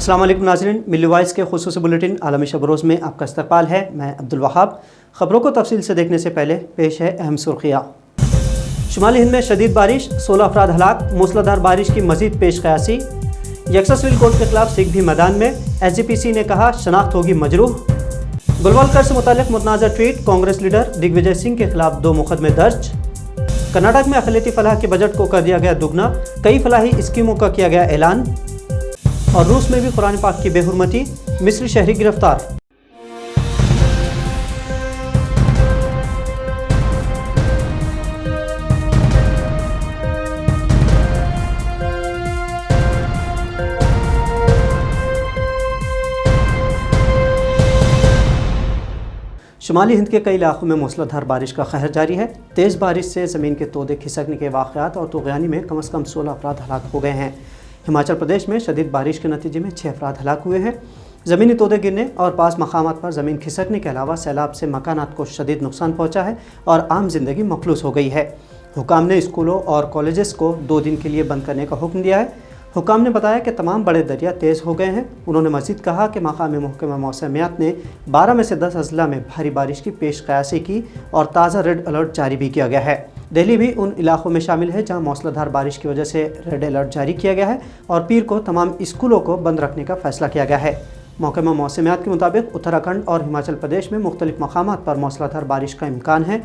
अस्सलाम वालेकुम नाज़रीन, मिल्ली वॉइस के खुसूसी बुलेटिन आलमी शब रोज़ में आपका इस्तकबाल है। मैं अब्दुल वहाब। ख़बरों को तफसील से देखने से पहले पेश है अहम सुर्खियाँ। शुमाली हिंद में शदीद बारिश, 16 अफराद हलाक, मूसलाधार बारिश की मज़ीद पेश क़यासी। यकसा सिविल कोड के खिलाफ सिख भी मैदान में, SGPC ने कहा शनाख्त होगी मजरूह। गोलवालकर से मुताल्लिक़ मुतनाज़ा ट्वीट, कांग्रेस लीडर दिग्विजय सिंह के खिलाफ 2 मुकदमे दर्ज। कर्नाटक में अक़लियती फलाह के बजट को कर दिया गया दुगना, कई फलाही स्कीमों का किया गया ऐलान। और रूस में भी कुरान पाक की बेहुरमती, मिस्री शहरी गिरफ्तार। शुमाली हिंद के कई इलाकों में मूसलाधार बारिश का कहर जारी है। तेज़ बारिश से ज़मीन के तोदे खिसकने के वाक़यात और तुग़यानी में कम से कम 16 अफराद हलाक हो गए हैं। हिमाचल प्रदेश में शदीद बारिश के नतीजे में 6 अफराद हलाक हुए हैं। ज़मीनी तोदे गिरने और पास मकामात पर ज़मीन खिसकने के अलावा सैलाब से मकानात को शदीद नुकसान पहुँचा है और आम जिंदगी मफलूस हो गई है। हुकाम ने स्कूलों और कॉलेजेस को 2 दिन के लिए बंद करने का हुक्म दिया है। हुकाम ने बताया कि तमाम बड़े दरिया तेज़ हो गए हैं। उन्होंने मज़ीद कहा कि मकामी महकमा मौसमियात ने 12 में से 10 अजला में भारी बारिश की पेश क़यासी की और ताज़ा रेड अलर्ट जारी भी किया गया है। दिल्ली भी उन इलाकों में शामिल है जहां मूसलाधार बारिश की वजह से रेड अलर्ट जारी किया गया है और पीर को तमाम स्कूलों को बंद रखने का फैसला किया गया है। महकमा मौसमियात के मुताबिक उत्तराखंड और हिमाचल प्रदेश में मुख्तलिफ मकामात पर मूसलाधार बारिश का इम्कान है।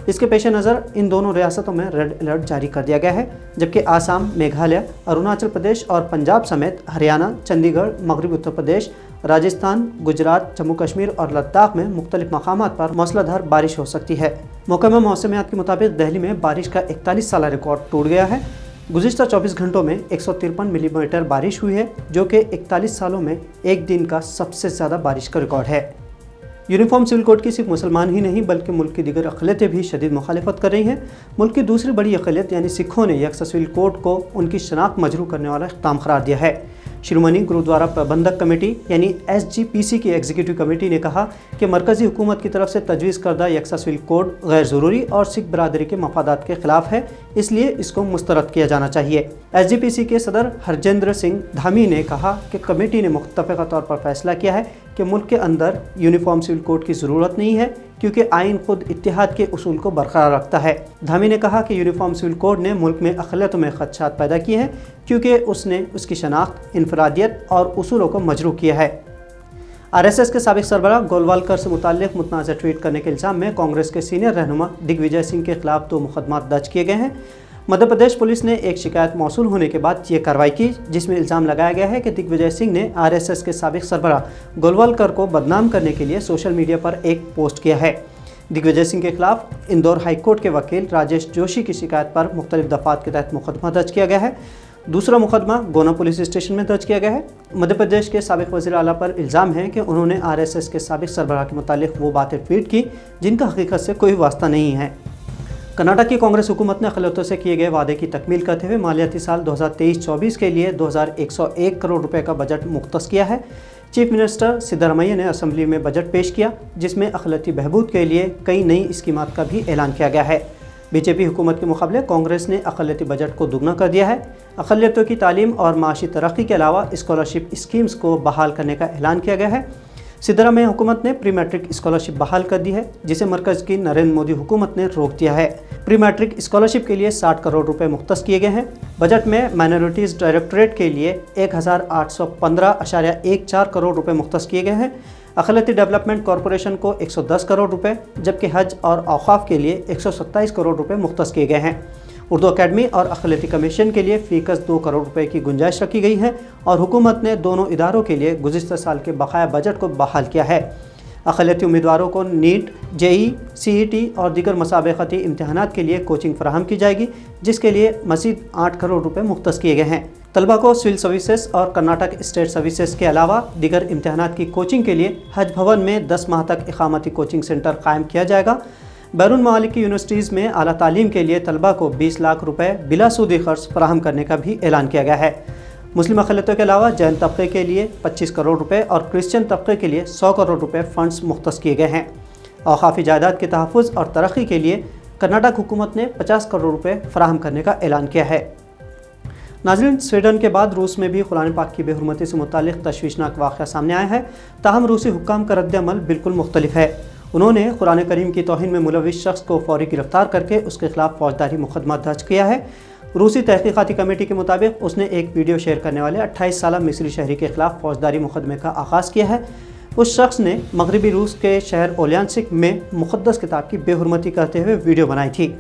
इसके पेश नज़र इन दोनों रियासतों में रेड अलर्ट जारी कर दिया गया है, जबकि आसाम, मेघालय, अरुणाचल प्रदेश और पंजाब समेत हरियाणा, चंडीगढ़, मगरबी उत्तर प्रदेश, राजस्थान, गुजरात, जम्मू कश्मीर और लद्दाख में मुख्तलिफ मकामात पर मूसलाधार बारिश हो सकती है। महकमा मौसमियात के मुताबिक दिल्ली में बारिश का 41 साला रिकॉर्ड टूट गया है। गुज़िश्ता 24 घंटों में 153 मिलीमीटर बारिश हुई है, जो कि 41 सालों में एक दिन का सबसे ज़्यादा बारिश का रिकॉर्ड है। यूनिफॉर्म सिविल कोड की सिर्फ मुसलमान ही नहीं बल्कि मुल्क की दीगर अक़लियतें भी शदीद मुखालिफत कर रही हैं। मुल्क की दूसरी बड़ी अक़लियत यानी सिखों ने यकसा सिविल कोड को उनकी शनाख्त मजरूह करने वाला इक़दाम करार दिया है। शिरोमणि गुरुद्वारा प्रबंधक कमेटी यानी SGPC की एग्जीक्यूटिव कमेटी ने कहा कि मरकज़ी हुकूमत की तरफ से तजवीज़ करदा यकसा सिविल कोड गैर ज़रूरी और सिख बरादरी के मफादात के ख़िलाफ़ है, इसलिए इसको मुस्तरद किया जाना चाहिए। SGPC के सदर हरजिंदर सिंह धामी ने कहा कि कमेटी ने मुत्तफ़िक़ा तौर पर फैसला किया है कि मुल्क के अंदर यूनिफॉर्म सिविल कोड की ज़रूरत नहीं है, क्योंकि आइन खुद इत्तिहाद के उसूल को बरकरार रखता है। धामी ने कहा कि यूनिफॉर्म सिविल कोड ने मुल्क में अक़लियतों में ख़दशात पैदा किए हैं, क्योंकि उसने उसकी शनाख्त, इनफरादियत और उसूलों को मजरूह किया है। RSS के साबिक़ सरबराह गोलवालकर से मुताल्लिक़ मुतनाज़ा ट्वीट करने के इल्ज़ाम में कांग्रेस के सीनियर रहनुमा दिग्विजय सिंह के खिलाफ 2 मुकदमा दर्ज किए गए हैं। मध्य प्रदेश पुलिस ने एक शिकायत मौसूल होने के बाद ये कार्रवाई की, जिसमें इल्ज़ाम लगाया गया है कि दिग्विजय सिंह ने RSS के साबिक़ सरबराह गोलवालकर को बदनाम करने के लिए सोशल मीडिया पर एक पोस्ट किया है। दिग्विजय सिंह के खिलाफ इंदौर हाई कोर्ट के वकील राजेश जोशी की शिकायत पर मुख्तलिफ दफ़ात के तहत मुकदमा दर्ज किया गया है। दूसरा मुकदमा गोना पुलिस स्टेशन में दर्ज किया गया है। मध्य प्रदेश के साबिक़ वज़ीर आला पर इल्ज़ाम है कि उन्होंने RSS के साबिक़ सरबराह के मुतालिक वो बातें ट्वीट की जिनका हकीकत से कोई वास्ता नहीं है। कर्नाटक की कांग्रेस हुकूमत ने अक़लियतों से किए गए वादे की तकमील करते हुए मालियाती साल 2023-24 के लिए 2101 करोड़ रुपए का बजट मुख्तस किया है। चीफ मिनिस्टर सिद्धरामैया ने असम्बली में बजट पेश किया, जिसमें अक़लियती बहबूद के लिए कई नई स्कीमात का भी ऐलान किया गया है। BJP हुकूमत के मुकाबले कांग्रेस ने अक़लियती बजट को दुगना कर दिया है। अक़लियतों की तालीम और माशी तरक्की के अलावा स्कॉलरशिप स्कीम्स को बहाल करने का ऐलान किया गया है। सिद्धरामैया हुकूमत ने प्री मैट्रिक स्कॉलरशिप बहाल कर दी है, जिसे मरकज़ की नरेंद्र मोदी हुकूमत ने रोक दिया है। प्री मैट्रिक स्कॉलरशिप के लिए 60 करोड़ रुपए मुख्तस किए गए हैं। बजट में माइनॉरिटीज़ डायरेक्टरेट के लिए 1815.14 करोड़ रुपए मुख्तस किए गए हैं। अक़लियती डेवलपमेंट कॉरपोरेशन को 110 करोड़ रुपए, जबकि हज और औक़ाफ़ के लिए 127 करोड़ रुपए मुख्तस किए गए हैं। उर्दू अकेडमी और अक़लियती कमीशन के लिए फ़ीकस 2 करोड़ रुपए की गुंजाइश रखी गई है और हुकूमत ने दोनों इदारों के लिए गुज़िश्ता साल के बकाया बजट को बहाल किया है। अक़लियती उम्मीदवारों को नीट, JEE, CET और दीगर मुसाबक़ती इम्तहानात के लिए कोचिंग फराहम की जाएगी, जिसके लिए मज़ीद 8 करोड़ रुपए मुख्तस किए गए हैं। तलबा को सिविल सर्विसेज और कर्नाटक स्टेट सर्विसेज के अलावा दीगर इम्तहानात की कोचिंग के लिए हज भवन में 10 माह तक इक़ामती कोचिंग सेंटर कायम किया जाएगा। बैरून ममालिक की यूनिवर्सिटीज़ में आला तालीम के लिए तलबा को 20 लाख रुपए बिला सूदी खर्च फराहम करने का भी ऐलान किया गया है। मुस्लिम अक़लियतों के अलावा जैन तबके के लिए 25 करोड़ रुपए और क्रिश्चियन तबके के लिए 100 करोड़ रुपए फ़ंड्स मुख्तस किए गए हैं। औक़ाफ़ी जायदाद के तहफ़्फ़ुज़ और तरक्की के लिए कर्नाटक हुकूमत ने 50 करोड़ रुपए फराहम करने का ऐलान किया है। नाज़रीन, स्वीडन के बाद रूस में भी कुरान पाक की बेहुरमती से मुतालिक तशवीशनाक वाक़या सामने आया है। ताहम रूसी हुक्काम का रद्द-ए-अमल बिल्कुल मुख्तलिफ है। उन्होंने कुरान करीम की तौहीन में मुलव्विस शख्स को फौरी गिरफ्तार करके उसके खिलाफ फौजदारी मुकदमा दर्ज किया है। रूसी तहकीकाती कमेटी के मुताबिक उसने एक वीडियो शेयर करने वाले 28 साला मिस्री शहरी के खिलाफ फौजदारी मुकदमे का आगाज़ किया है। उस शख्स ने मगरबी रूस के शहर ओलियानसिक में मुक़द्दस किताब की बेहुरमती करते हुए वीडियो बनाई थी।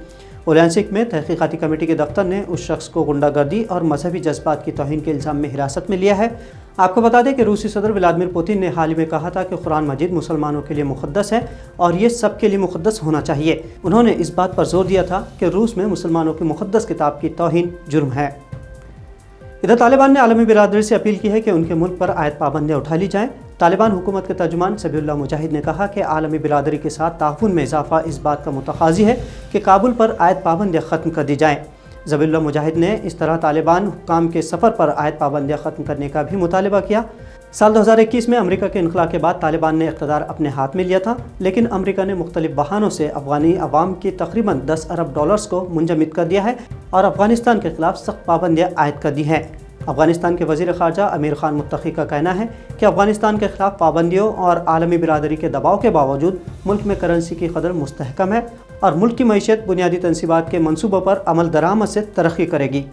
ओलियानसिक में तहकीकाती कमेटी के दफ्तर ने उस शख्स को गुंडागर्दी और मजहबी जज्बात की तौहीन के इल्ज़ाम में हिरासत में लिया है। आपको बता दें कि रूसी सदर व्लादिमीर पुतिन ने हाल ही में कहा था कि कुरान मजीद मुसलमानों के लिए मुक़द्दस है और ये सब के लिए मुक़द्दस होना चाहिए। उन्होंने इस बात पर जोर दिया था कि रूस में मुसलमानों की मुक़द्दस किताब की तौहीन जुर्म है। इधर तालिबान ने आलमी बिरादरी से अपील की है कि उनके मुल्क पर आयत पाबंदियाँ उठा ली जाएँ। तालिबान हुकूमत के तर्जुमान ज़बीहुल्लाह मुजाहिद ने कहा कि आलमी बिरादरी के साथ ताउन में इजाफा इस बात का मुतकाज़ी है कि काबुल पर आयत पाबंदियाँ ख़त्म कर दी जाएँ। ज़बीहुल्लाह मुजाहिद ने इस तरह तालिबान हुक्काम के सफ़र पर आयत पाबंदियाँ ख़त्म करने का भी मुतालबा किया। साल 2021 में अमरीका के इनखला के बाद तालिबान ने इक़्तिदार अपने हाथ में लिया था, लेकिन अमरीका ने मुख्तलिफ बहानों से अफ़गानी अवाम की तकरीबन 10 अरब डॉलर्स को मुंजमद कर दिया है और अफ़गानिस्तान के खिलाफ सख्त पाबंदियाँ आयद कर दी हैं। अफ़गानिस्तान के वज़ीर ख़ारजा अमीर ख़ान मुत्तक़ी का कहना है कि अफ़गानिस्तान के खिलाफ पाबंदियों और आलमी बिरादरी के दबाव के बावजूद मुल्क में करेंसी की कदर मुस्तहकम है और मुल्क की मईशत बुनियादी तनसीबात के मनसूबों पर अमल दरामद से तरक्की करेगी।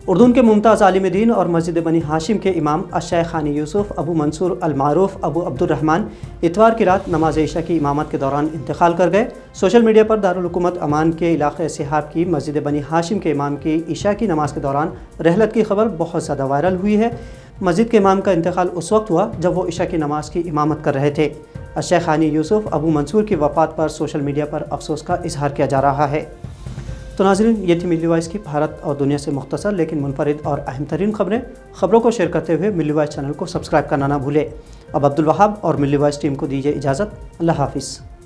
उर्दून के मुमताज़ आलिम दीन और मस्जिद बनी हाशिम के इमाम अश-शेख खानी यूसुफ अबू मंसूर अल-मारूफ अबू अब्दुर्रहमान इतवार की रात नमाज इशा की इमामत के दौरान इंतकाल कर गए। सोशल मीडिया पर दारुल हुकूमत अमान के इलाक़े सिहाब की मस्जिद बनी हाशिम के इमाम की इशा की नमाज के दौरान रहलत की खबर बहुत ज़्यादा वायरल हुई है। मस्जिद के इमाम का इंतकाल उस वक्त हुआ जब वो इशा की नमाज की इमामत कर रहे थे। अश-शेख खानी यूसुफ अबू मंसूर की वफ़ात पर सोशल मीडिया पर अफसोस का इजहार किया जा रहा है। तो नाज़रीन, ये थी मिल्ली वॉइस की भारत और दुनिया से मुख्तसर लेकिन मुनफरिद और अहम तरीन खबरों को शेयर करते हुए मिल्ली वॉइस चैनल को सब्सक्राइब करना ना भूलें। अब अब्दुल वहाब और मिल्ली वॉइस टीम को दीजिए इजाज़त। अल्लाह हाफ़िज़।